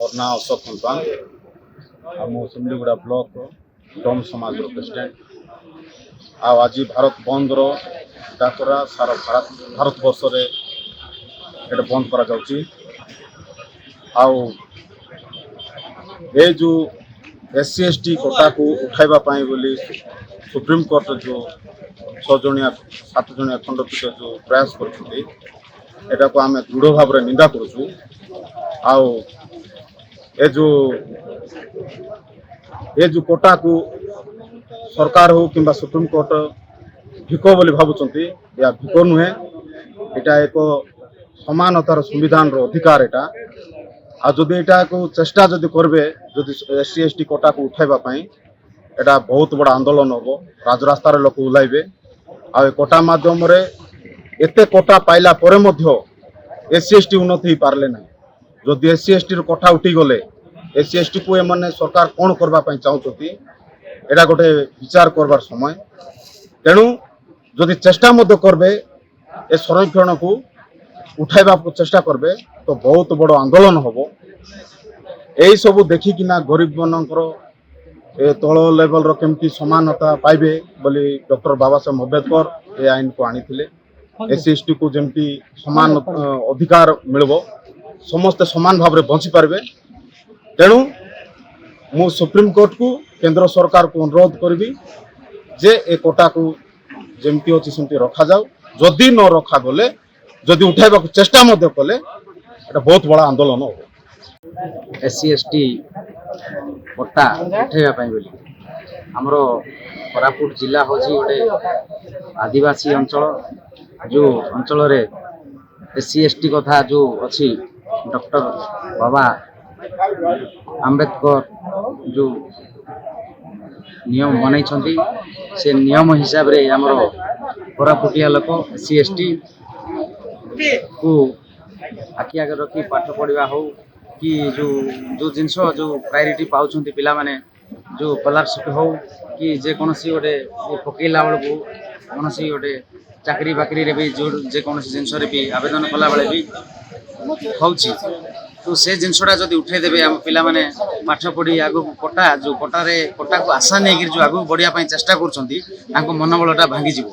मोर ना अशोक खंतान सिमलीगुड़ा ब्लॉक डोम समाज प्रेसिडेंट आज भारत बंद डाकरा सारा भारत वर्ष रे एटा बंद करा जाउची ए जो SC ST कोटा को उठाइबा पाई बोली सुप्रीम कोर्ट जो 6 जणिया 7 जणिया खंडपीठ जो प्रयास करछथि एटा को आमे दृढ़ भाव रे निंदा करछु ए जो कोटा को सरकार हो किंबा सुप्रीम कोर्ट भिको बोली भाबुचंती या भिको नुहे एटा एक समानतार संविधान रो अधिकार एटा जदि एटा को चेष्टा जदि करबे जदि SC ST कोटा को उठाइबा पाई एटा बहुत बड़ा आंदोलन होबो राजरास्ता रे लोक उलाइबे कोटा माध्यम रे एते कोटा पाइला परे मध्य SC ST उन्नति पारले ना जदि SC ST रो कोटा उठी गले SC ST को एमाने सरकार कोन करबा पाई चाहउछथि एटा गोटे विचार करबार समय तेणु जदि चेष्टा मध्य करबे ए संरक्षण को उठाइबा चेष्टा करबे तो बहुत बड़ आंदोलन होबो एई सब देखिकिना गरीब मनकर ए तळ लेवल रो केमती समानता पाइबे बोली डॉक्टर बाबा साहेब अम्बेडकर ए आईन को आनीथिले SC ST को जेमती समान अधिकार मिलबो समस्त समान भाव रे बंची पारबे तेणु मु सुप्रीम कोर्ट को केंद्र सरकार को अनुरोध करबी जे ए कोटा को जेमती अछि सेमती रखा जाऊ जदि न रखा गले जदि उठाइबा को चेष्टा मध्य कले एटा बहुत बड़ा आंदोलन हो SC ST कोटा उठाइबा पई बोली हमरो कोरापुट जिला होची गोटे आदिवासी अंचल जो अंचल रे SC ST कथा जो अछि डॉक्टर बाबा आम्बेडकर जो नियम बनाई से नियम हिसाब रे हमरो कोरापुटिया लोक SC ST को आखि आगे रखी पाठ पढ़ा हो कि जो जिनस जो प्रायोरिटी पाउछंती पिला माने जो स्कॉलरशिप हो कि जे कोनसी गोटे पकेला बेलू कोनसी गोटे चाकरी बाकरी रे भी जो जे कोनसी जिनस रे भी आवेदन कला बेले भी होउची तो से जिनसटा जदि उठे देबे हम पिला माने पाठ पढ़ी आगु कोटा जो कोटा को आशा नै गिर जो आगु बढ़िया पई चेष्टा करछंती ताको मनोबलटा भांगी जिवो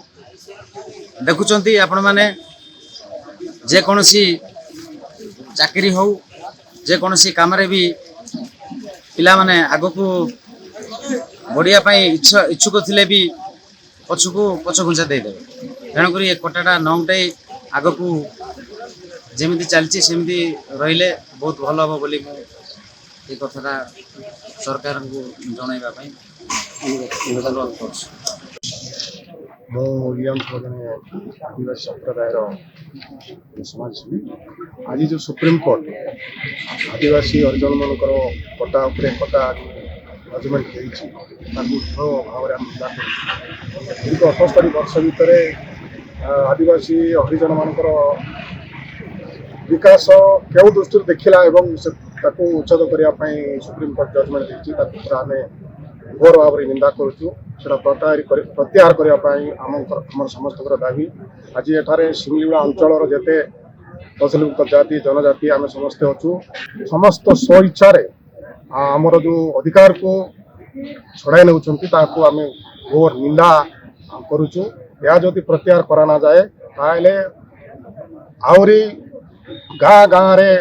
देखुचंती आपण माने जे कोनसी चाकरी हो जे कोनसी काम रे भी पिला माने आगु को बढ़िया पई इच्छुक थिले भी पछ घुंचा दे देबे तेणु करी ए कोटाटा न उठाई आगु को जेमिति चलची सेमिति रहिले बहुत भल हम बोली मु ए कथाटा सरकार को जणाइबा पई अनुरोध करछु जने आदिवासी संप्रदायर समाजसेवी आज जो सुप्रीम कोर्ट आदिवासी हरिजन मनकर कोटा उपरे कोटा जजमेंट भाव दीर्घ 78 वर्ष भितर आदिवासी हरिजन मनकर विकास केउ दृष्टि देखिला एवं उच्छेद करने सुप्रीम कोर्ट जजमेंट देती आम घोर भाव में निंदा करुचु प्रत्याहार करने समस्त दाबी आज एठारे सिमलीगुड़ा अंचल जेते तहसिलभुक्त जाति जनजाति आम समस्ते अच्छु समस्त स्व इच्छा आमर जो अधिकार को छड़ाई नौकरी आम घोर निंदा करुचु या जदि प्रत्याहार करा जाए ताले आहरी गाँ गाँ रे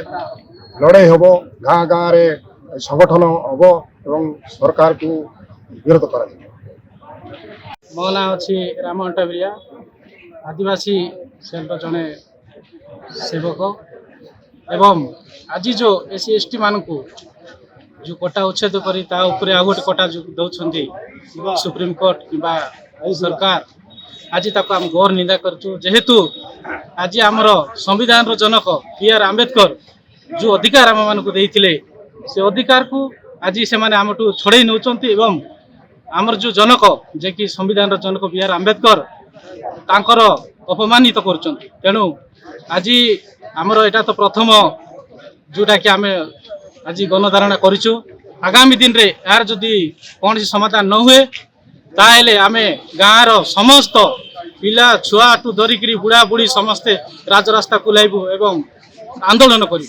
लड़ाई हम गाँ गाँ रे संगठन हम एवं सरकार को विरोध करा मो ना अच्छी राम अंटाबिरिया आदिवासी सेल जड़े सेवक एवं आज जो SC ST मान को जो कोटा उच्छेद कर गोटे कोटा जो दौरान सुप्रीम कोर्ट किंबा सरकार आज आम घोर निंदा करचु जेहेतु आज आमर संविधान जनक BR आम्बेडकर जो अधिकार आम मान देइथिले से अधिकार को आज से माने आमठू छड़े नौचंती एवं आमर जो जनक जे कि संविधान जनक BR आम्बेडकर तांकर अपमानित करचंती तेणु आज आमर एटा तो प्रथम जोटा कि आम आज गणधारणा करिछु आगामी दिन रे यार जदि कौन समाधान न हुए ताहेले आमे गाँव समस्त पिला छुआ टू धरिकी बुढ़ा बुढ़ी समस्ते राजरास्ता कुलाइबु एवं आंदोलन करू।